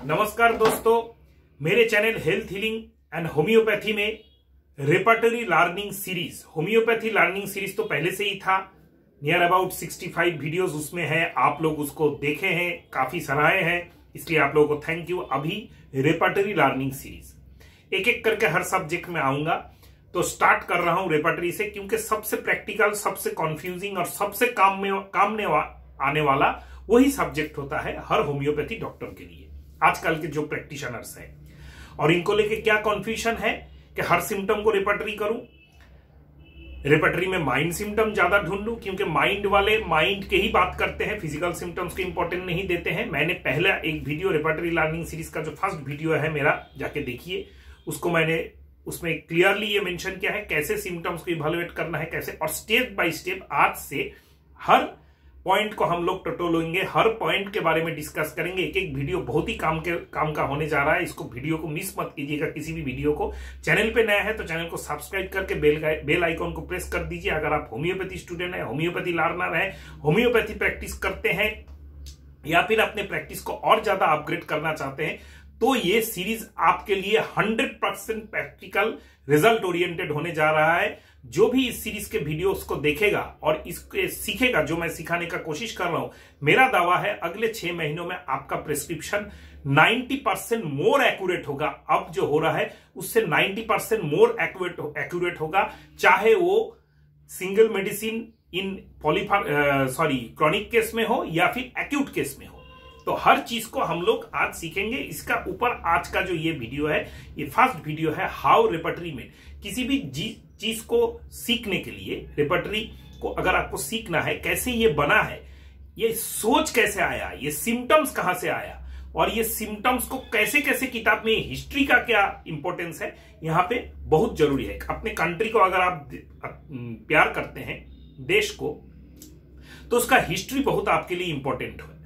नमस्कार दोस्तों, मेरे channel health healing and homeopathy में repertory learning series, homeopathy learning series तो पहले से ही था। नियर अबाउट 65 वीडियोस उसमें है। आप लोग उसको देखे हैं, काफी सराहे हैं, इसलिए आप लोगों को थैंक यू। अभी रेपर्टरी लर्निंग सीरीज एक एक करके हर सब्जेक्ट में आऊंगा, तो स्टार्ट कर रहा हूं रेपर्टरी से, क्योंकि सबसे प्रैक्टिकल, सबसे कंफ्यूजिंग और सबसे काम में आने वाला वही सब्जेक्ट होता है हर होम्योपैथी डॉक्टर के लिए, आजकल के जो प्रैक्टिशनर्स हैं। और इनको लेके क्या कंफ्यूजन है कि हर सिम्टम को रेपर्टरी करूं, रेपर्टरी में माइंड सिम्टम ज्यादा ढूंढ लूं, क्योंकि माइंड वाले माइंड के ही बात करते हैं, फिजिकल सिम्टम्स को इंपॉर्टेंट नहीं देते हैं। मैंने पहला एक वीडियो रेपर्टरी लर्निंग सीरीज का जो फर्स्ट वीडियो है मेरा, जाके देखिए उसको। मैंने उसमें क्लियरली ये मेंशन किया है कैसे सिम्टम्स को इवैल्यूएट करना है, कैसे, और स्टेप बाय स्टेप आज से हर पॉइंट को हम लोग टटोलेंगे, हर पॉइंट के बारे में डिस्कस करेंगे। एक एक वीडियो बहुत ही काम का होने जा रहा है। इसको वीडियो को मिस मत कीजिएगा, किसी भी वीडियो को। चैनल पे नया है तो चैनल को सब्सक्राइब करके बेल आइकॉन को प्रेस कर दीजिए। अगर आप होम्योपैथी स्टूडेंट है, होम्योपैथी लर्नर है, होम्योपैथी प्रैक्टिस करते हैं या फिर अपने प्रैक्टिस को और ज्यादा अपग्रेड करना चाहते हैं, तो ये सीरीज आपके लिए 100% प्रैक्टिकल रिजल्ट ओरिएंटेड होने जा रहा है। जो भी इस सीरीज के वीडियोस को देखेगा और इसके सीखेगा, जो मैं सिखाने का कोशिश कर रहा हूं, मेरा दावा है अगले 6 महीनों में आपका प्रिस्क्रिप्शन 90% मोर एक्यूरेट होगा। अब जो हो रहा है उससे 90% मोर एक्यूरेट होगा, चाहे वो single medicine in chronic case में हो या फिर एक्यूट केस में हो। तो हर चीज को हम लोग आज सीखेंगे। इसका ऊपर आज का जो ये वीडियो है, ये फर्स्ट वीडियो है हाउ रेपर्टरी में। किसी भी चीज को सीखने के लिए, रेपर्टरी को अगर आपको सीखना है, कैसे ये बना है, ये सोच कैसे आया, ये सिम्टम्स कहां से आया, और ये सिम्टम्स को कैसे कैसे किताब में, हिस्ट्री का क्या इंपॉर्टेंस है, यहां पे बहुत जरूरी है। अपने कंट्री को अगर आप प्यार करते हैं, देश को, तो उसका हिस्ट्री बहुत आपके लिए इंपॉर्टेंट है।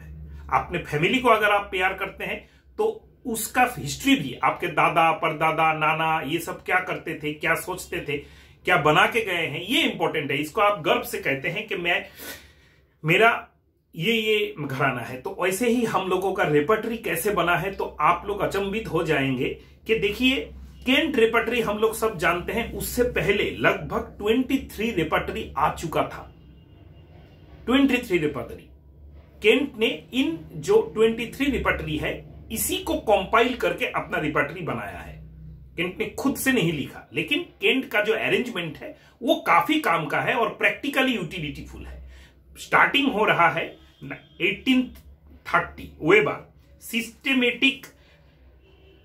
अपने फैमिली को अगर आप प्यार करते हैं तो उसका हिस्ट्री भी, आपके दादा, परदादा, नाना, ये सब क्या करते थे, क्या सोचते थे, क्या बना के गए हैं, ये इंपॉर्टेंट है। इसको आप गर्व से कहते हैं कि मेरा ये घराना है। तो ऐसे ही हम लोगों का रेपर्टरी कैसे बना है, तो आप लोग अचंभित हो जाएंगे कि देखिए, केंट रेपर्टरी हम लोग सब जानते हैं, उससे पहले लगभग 23 रेपर्टरी आ चुका था। 23 रेपर्टरी केंट ने, इन जो 23 रेपर्टरी है, इसी को कंपाइल करके अपना रेपर्टरी बनाया है। केंट ने खुद से नहीं लिखा, लेकिन केंट का जो अरेंजमेंट है वो काफी काम का है और प्रैक्टिकली यूटिलिटीफुल है। स्टार्टिंग हो रहा है 1830 weber, systematic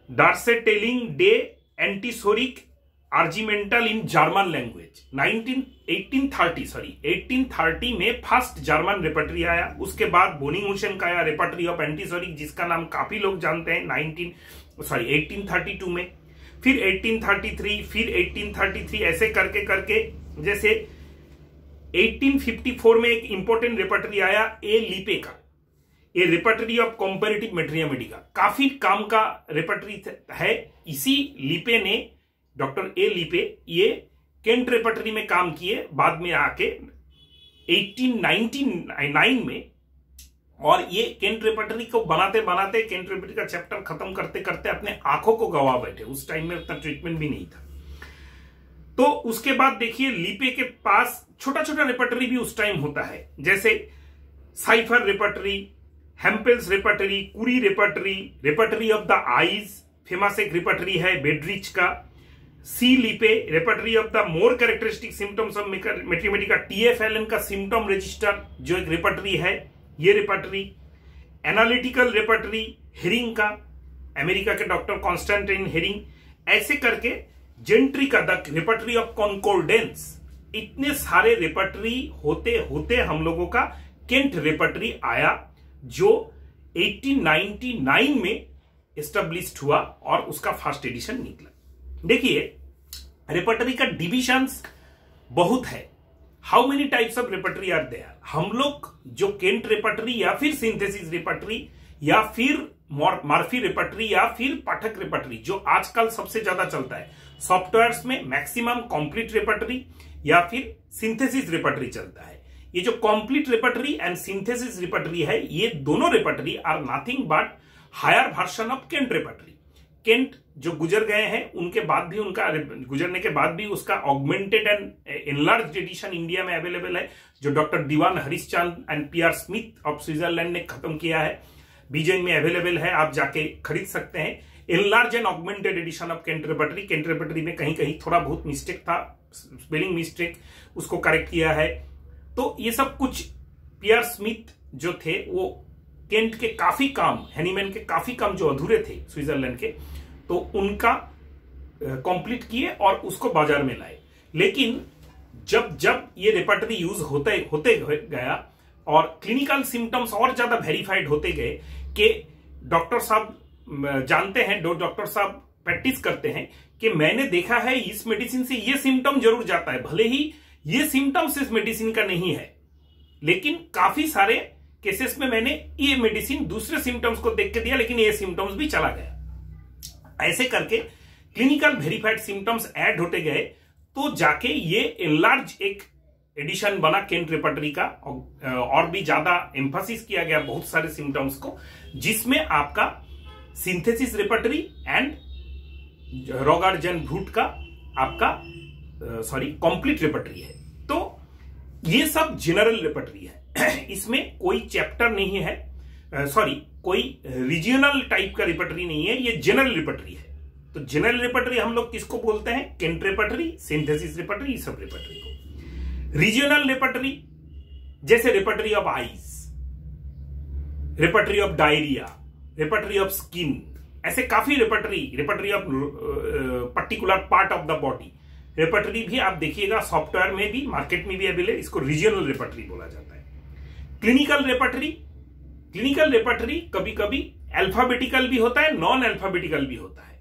डार्सेटेलिंग day antipsoric आर्जिमेंटल in German language. 1830 में फर्स्ट जर्मन रेपर्टरी आया। उसके बाद बोनिंगहुसेन का आया रेपर्टरी ऑफ एंटीसोरिक, जिसका नाम काफी लोग जानते हैं 1832 में। फिर 1833, फिर 1833, ऐसे करके करके, जैसे 1854 में एक इंपॉर्टेंट रेपर्टरी आया ए लिपे का, ये रेपर्टरी ऑफ कंपैरेटिव मेट्रियोमेडी का, काफी काम का रेपर्टरी है। इसी लिपे ने, डॉक्टर ए लिपे, ये केंट रेपर्टरी में काम किए, बाद में आके 1899 में। और ये केंट रेपर्टरी को बनाते बनाते, केंट रेपर्टरी का चैप्टर खत्म करते करते अपने आंखों को गवा बैठे। उस टाइम में उतना ट्रीटमेंट भी नहीं था। तो उसके बाद देखिए, लिपे के पास छोटा छोटा रेपर्टरी भी उस टाइम होता है, जैसे cipher repertory, Hempel's repertory, Curie repertory, repertory of the eyes, famous एक रेपर्टरी है बेडरिच का। C Lippe, repertory of the more characteristic symptoms of materia medica का। TFLN का सिम्टम रजिस्टर जो एक रेपर्टरी है, ये रेपर्टरी। एनालिटिकल रेपर्टरी हेरिंग का, अमेरिका के डॉक्टर कॉन्स्टेंटाइन हेरिंग। ऐसे करके जेंट्री का द रेपर्टरी ऑफ कॉन्कोर्डेंस। इतने सारे रेपर्टरी होते होते हम लोगों का केंट रेपर्टरी आया, जो 1899 में एस्टेब्लिश्ड हुआ और उसका फर्स्ट एडिशन निकला। देखिए, रेपर्टरी का डिविजन्स बहुत है। How many types of repertory are there? हम लोग जो केंट रेपर्टरी या फिर सिंथेसिस रेपर्टरी या फिर मर्फी रेपर्टरी या फिर पाठक रेपर्टरी, जो आजकल सबसे ज्यादा चलता है सॉफ्टवेयर्स में, मैक्सिमम कंप्लीट रेपर्टरी या फिर सिंथेसिस रेपर्टरी चलता है। ये जो complete repertory and synthesis repertory है, ये दोनों repertory are nothing but higher version of Kent repertory. Kent जो गुजर गए हैं उनके बाद भी, उनका गुजरने के बाद भी उसका augmented and enlarged edition India में अवेलेबल है, जो doctor Diwan Harishchand and PR Smith of Switzerland ने खत्म किया है। बीजेन में अवेलेबल है, आप जाके खरीद सकते हैं। Enlarge and augmented edition of Kent repertory. Kent repertory में कहीं कहीं थोड़ा बहुत मिस्टेक था, स्पेलिंग मिस्टेक, उसको करेक्ट किया है। तो ये सब कुछ पीआर स्मिथ जो थे वो केंट के काफी काम, हैनीमैन के काफी काम जो अधूरे थे स्विट्जरलैंड के, तो उनका कंप्लीट किए और उसको बाजार में लाए। लेकिन जब जब ये रेपर्टरी यूज होते गया और क्लिनिकल सिम्टम्स और ज्यादा वेरीफाइड होते गए कि डॉक्टर साहब जानते हैं, डॉक्टर साहब प्रैक्टिस करते हैं कि मैंने देखा है इस मेडिसिन से ये सिम्टम जरूर जाता है, भले ही ये सिम्टम्स इस मेडिसिन का नहीं है, लेकिन काफी सारे केसेस में मैंने ये मेडिसिन दूसरे सिम्टम्स को देख के दिया लेकिन ये सिम्टम्स भी चला गया। ऐसे करके क्लिनिकल वेरीफाइड सिम्टम्स ऐड होते गए तो जाके ये एनलार्ज एक एडिशन बना केंट रेपर्टरी का, और भी ज्यादा एम्फासिस किया गया बहुत सारे सिम्टम्स को, जिसमें आपका सिंथेसिस रेपर्टरी एंड रोगार्जन-भूट का आपका कंप्लीट रेपर्टरी है। तो ये सब जनरल रेपर्टरी है, इसमें कोई चैप्टर नहीं है, कोई रीजनल टाइप का रेपर्टरी नहीं है, ये जनरल रेपर्टरी है। तो जनरल रेपर्टरी हम लोग किसको बोलते हैं? केंट रेपर्टरी, सिंथेसिस रेपर्टरी, सब रेपर्टरी को। रीजनल रेपर्टरी जैसे repertory of eyes, repertory of diarrhoea, repertory of skin, ऐसे काफी repertory of particular part of the body, repertory भी आप देखिएगा सॉफ्टवेयर में भी, मार्केट में भी अवेलेबल, इसको रीजनल रेपर्टरी बोला जाता है। क्लिनिकल रेपर्टरी कभी कभी अल्फाबेटिकल भी होता है, नॉन अल्फाबेटिकल भी होता है।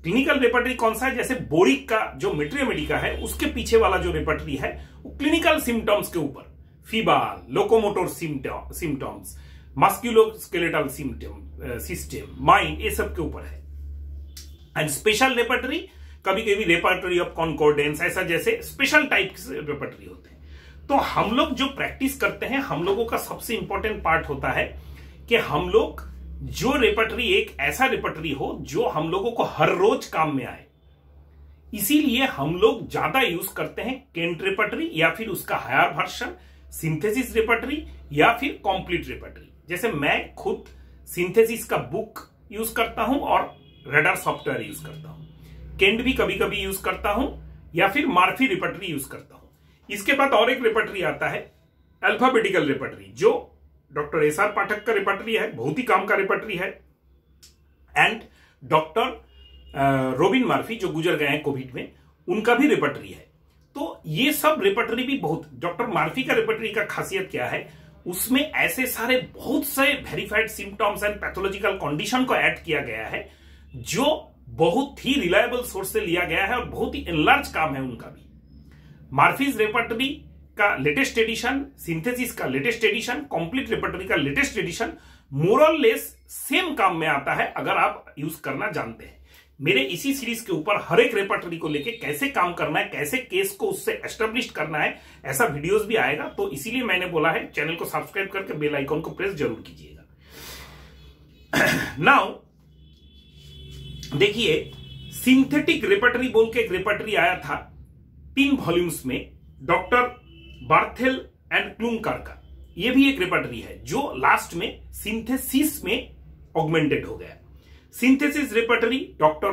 क्लिनिकल रेपर्टरी कौन सा है? जैसे बोरिक का जो मेट्रिया मेडिका है उसके पीछे वाला जो रेपर्टरी है वो क्लिनिकल सिम्टम्स के ऊपर, fever, locomotor symptoms, musculoskeletal system, mind, ये सब के ऊपर है। एंड स्पेशल रेपर्टरी कभी कभी रेपर्टरी ऑफ कॉन्कॉर्डेंस, ऐसा जैसे स्पेशल टाइप के रेपर्टरी होते हैं। तो हम लोग जो प्रैक्टिस करते हैं, हम लोगों का सबसे इंपॉर्टेंट पार्ट होता है कि हम लोग जो रेपर्टरी, एक ऐसा रेपर्टरी हो जो हम लोगों को हर रोज काम में आए। इसीलिए हम लोग ज्यादा यूज करते हैं केंट रेपर्टरी या फिर उसका हायर वर्जन, सिंथेसिस रेपर्टरी या फिर कंप्लीट रेपर्टरी। जैसे मैं खुद सिंथेसिस का बुक यूज करता हूं और रेडार सॉफ्टवेयर यूज करता हूं। केंट भी कभी कभी यूज करता हूं या फिर मार्फी रेपर्टरी यूज करता हूं। इसके बाद और एक रेपर्टरी आता है अल्फाबेटिकल रेपर्टरी, जो डॉक्टर एसआर पाठक का रेपर्टरी है, बहुत ही काम का रेपर्टरी है। एंड डॉक्टर रोबिन मार्फी जो गुजर गए हैं कोविड में, उनका भी रेपर्टरी है। तो ये सब रेपर्टरी भी बहुत, डॉक्टर मार्फी का रेपर्टरी का खासियत क्या है, उसमें ऐसे सारे बहुत से verified symptoms and pathological condition को ऐड किया गया है जो बहुत ही रिलायबल सोर्स से लिया गया है और बहुत ही एनलार्ज काम है उनका भी। मार्फीज रेपर्टरी का लेटेस्ट एडिशन, सिंथेसिस का लेटेस्ट एडिशन, कंप्लीट रेपर्टरी का लेटेस्ट एडिशन मोर और लेस सेम काम में आता है अगर आप यूज करना जानते हैं। मेरे इसी सीरीज के ऊपर हर एक रेपर्टरी को लेके कैसे काम करना है, कैसे केस को उससे एस्टेब्लिश करना है, ऐसा वीडियोस भी आएगा। तो इसीलिए मैंने बोला है चैनल को सब्सक्राइब करके बेल आइकॉन को प्रेस जरूर कीजिएगा। नाउ देखिए, सिंथेटिक रेपर्टरी बोल के एक रेपर्टरी आया था 3 वॉल्यूम्स में, डॉक्टर बार्थेल एंड क्लूंकर का। ये भी एक रेपर्टरी है जो लास्ट में सिंथेसिस में ऑगमेंटेड हो गया। सिंथेसिस रेपर्टरी डॉक्टर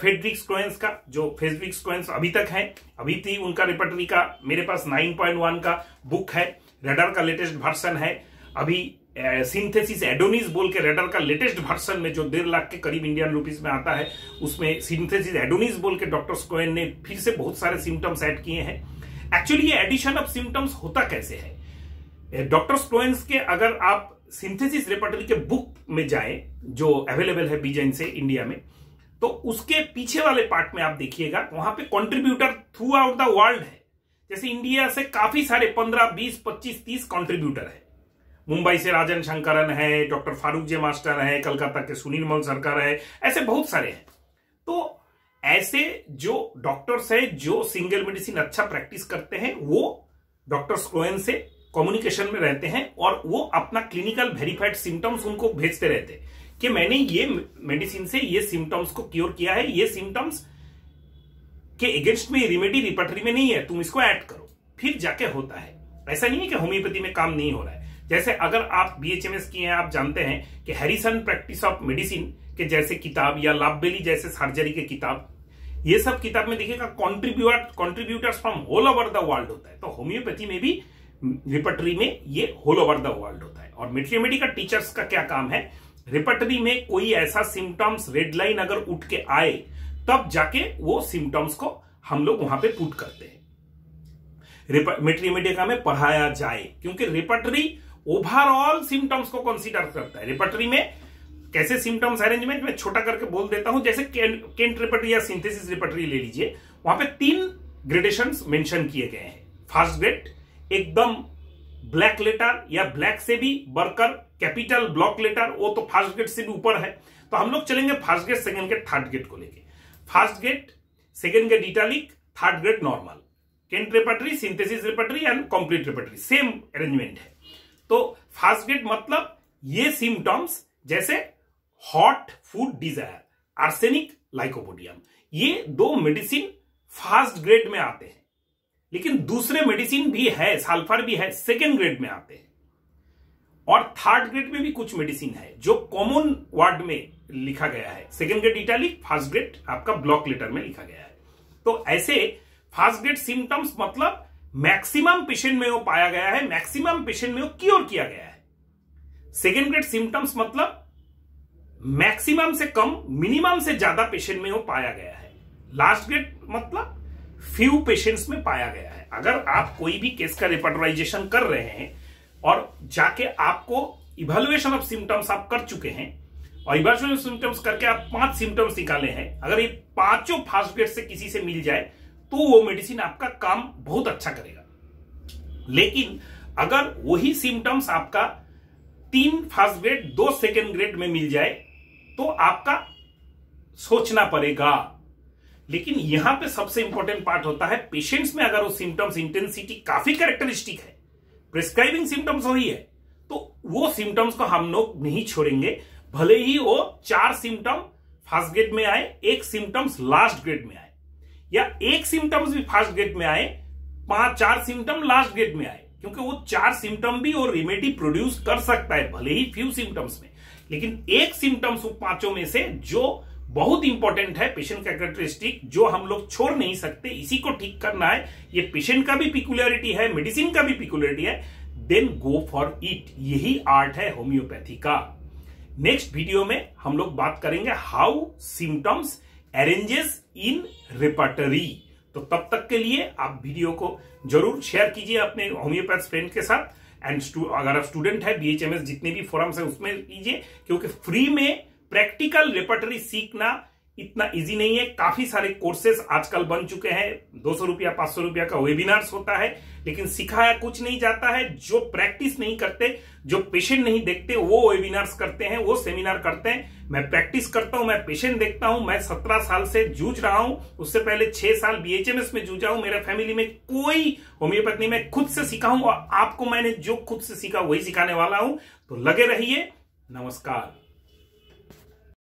फ्रेडरिक स्टोएन्स का, जो फ्रेडरिक स्टोएन्स अभी तक है, अभी भी उनका रेपर्टरी का मेरे पास 9.1 का बुक है, रेडर का लेटेस्ट वर्जन है। अभी सिंथेसिस एडोनिस बोल के रेडर का लेटेस्ट वर्जन में जो 1.5 लाख के करीब इंडियन रुपीस में आता है, उसमें सिंथेसिस एडोनिस बोल के डॉक्टर स्टोएन ने फिर से बहुत सारे सिम्टम्स ऐड किए हैं। एक्चुअली ये एडिशन ऑफ सिम्टम्स होता कैसे है? डॉक्टर स्टोएन्स के अगर आप सिंथेसिस रेपर्टरी के बुक में जाएं जो अवेलेबल है बीजेन से इंडिया में, तो उसके पीछे वाले पार्ट में आप देखिएगा, वहां पे contributor through out the world है। जैसे इंडिया से काफी सारे 15, 20, 25, 30 कंट्रीब्यूटर है। मुंबई से राजन शंकरन है, डॉक्टर फारूक जे मास्टर है, कलकत्ता के सुनील मल सरकार है, ऐसे बहुत सारे हैं। तो ऐसे जो डॉक्टर्स है जो सिंगल मेडिसिन अच्छा प्रैक्टिस करते हैं, वो डॉक्टर स्टोएन से कम्युनिकेशन में रहते हैं और वो अपना क्लिनिकल वेरीफाइड सिम्टम्स उनको भेजते रहते हैं कि मैंने ये मेडिसिन से ये सिम्टम्स को क्योर किया है, ये सिम्टम्स के अगेंस्ट में रेमेडी रिपर्टरी में नहीं है, तुम इसको ऐड करो, फिर जाके होता है। ऐसा नहीं है कि होम्योपैथी में काम नहीं हो रहा है। जैसे अगर आप बीएचएमएस किए हैं, आप जानते हैं कि हैरिसन प्रैक्टिस ऑफ मेडिसिन के जैसे किताब या लाभबेली जैसे सर्जरी के किताब, ये सब किताब में देखिएगा contributors from whole over the world होता है। तो होम्योपैथी में भी रिपर्टरी में ये होल ओवर द वर्ल्ड होता है। और मेट्रियोमेडी का टीचर्स का क्या काम है, रिपर्टरी में कोई ऐसा सिम्टम्स रेड लाइन अगर उठ के आए तब जाके वो सिम्टम्स को हम लोग वहां पे पुट करते हैं, मेट्रियोमेडिका में पढ़ाया जाए, क्योंकि रिपर्टरी ओवरऑल सिम्टम्स को कंसीडर करता है। रिपर्टरी में कैसे सिम्टम्स अरेंजमेंट में छोटा करके बोल देता हूं, जैसे केंट रिपर्टरी या सिंथेसिस रिपर्टरी ले लीजिए, वहां पे 3 ग्रेडेशंस मेंशन किए गए हैं। फर्स्ट ग्रेड एकदम ब्लैक लेटर या ब्लैक से भी बढ़कर कैपिटल ब्लॉक लेटर, वो तो फर्स्ट ग्रेड से भी ऊपर है। तो हम लोग चलेंगे first grade, second grade, third grade को लेके। First grade, second grade italic, third grade normal. Kent repertory, synthesis repertory and complete repertory same arrangement है। तो फर्स्ट ग्रेड मतलब ये सिम्टम्स जैसे hot food desire, arsenic, lycopodium, ये 2 medicine first grade में आते हैं। लेकिन दूसरे मेडिसिन भी है, सल्फर भी है, सेकेंड ग्रेड में आते हैं। और थर्ड ग्रेड में भी कुछ मेडिसिन है जो कॉमन वर्ड में लिखा गया है। Second grade italic, first grade आपका ब्लॉक लेटर में लिखा गया है। तो ऐसे फर्स्ट ग्रेड सिम्टम्स मतलब मैक्सिमम पेशेंट में वो पाया गया है, मैक्सिमम पेशेंट में वो क्योर किया गया है। सेकेंड ग्रेड सिम्टम्स मतलब मैक्सिमम से कम, मिनिमम से ज्यादा पेशेंट में वो पाया गया है। लास्ट ग्रेड मतलब फ्यू पेशेंट्स में पाया गया है। अगर आप कोई भी केस का रिपर्टराइजेशन कर रहे हैं और जाके आपको इवैल्यूएशन ऑफ सिम्टम्स आप कर चुके हैं और इवैल्यूएशन ऑफ सिम्टम्स करके आप 5 सिम्टम्स निकाले हैं, अगर ये 5 फर्स्ट ग्रेड से किसी से मिल जाए तो वो मेडिसिन आपका काम बहुत अच्छा करेगा। लेकिन अगर वही सिम्टम्स आपका 3 फर्स्ट ग्रेड 2 सेकेंड ग्रेड में मिल जाए तो आपका सोचना पड़ेगा। लेकिन यहां पे सबसे इंपॉर्टेंट पार्ट होता है, पेशेंट्स में अगर वो सिम्टम्स इंटेंसिटी काफी कैरेक्टरिस्टिक है, प्रिस्क्राइबिंग सिम्टम्स वही है, तो वो सिम्टम्स को हम लोग नहीं छोड़ेंगे, भले ही वो 4 सिम्टम फर्स्ट ग्रेड में आए, 1 सिम्टम्स लास्ट ग्रेड में आए, या 1 सिम्टम्स भी फर्स्ट ग्रेड में आए, 4 सिम्टम लास्ट ग्रेड में आए, क्योंकि वो 4 सिम्टम भी वो रेमेडी प्रोड्यूस कर सकता है, भले ही फ्यू सिम्टम्स में। लेकिन 1 सिम्टम्स वो 5 में से जो बहुत इंपॉर्टेंट है, पेशेंट का कैरेक्टरिस्टिक, जो हम लोग छोड़ नहीं सकते, इसी को ठीक करना है। ये पेशेंट का भी पिकुलरिटी है, मेडिसिन का भी पिकुलरिटी है, देन गो फॉर इट। यही आर्ट है होम्योपैथी का। नेक्स्ट वीडियो में हम लोग बात करेंगे how symptoms arranges in repertory. तो तब तक के लिए आप वीडियो को जरूर शेयर कीजिए अपने होम्योपैथ फ्रेंड के साथ। एंड अगर आप स्टूडेंट है बीएचएमएस जितने भी फोरम्स है उसमें कीजिए, क्योंकि फ्री में प्रैक्टिकल रिपर्टरी सीखना इतना इजी नहीं है। काफी सारे कोर्सेस आजकल बन चुके हैं, 200 रुपया 500 रुपया का वेबिनार्स होता है, लेकिन सिखाया कुछ नहीं जाता है। जो प्रैक्टिस नहीं करते, जो पेशेंट नहीं देखते, वो वेबिनार्स करते हैं, वो सेमिनार करते हैं। मैं प्रैक्टिस करता हूं, मैं पेशेंट देखता हूं। मैं 17 साल से जूझ रहा हूं, उससे पहले 6 साल बीएचएमएस में जूझा हूं। मेरे फैमिली में कोई होम्योपैथ नहीं, मैं खुद से सीखा हूं और आपको मैंने जो खुद से सीखा वही सिखाने वाला हूं। तो लगे रहिए। नमस्कार।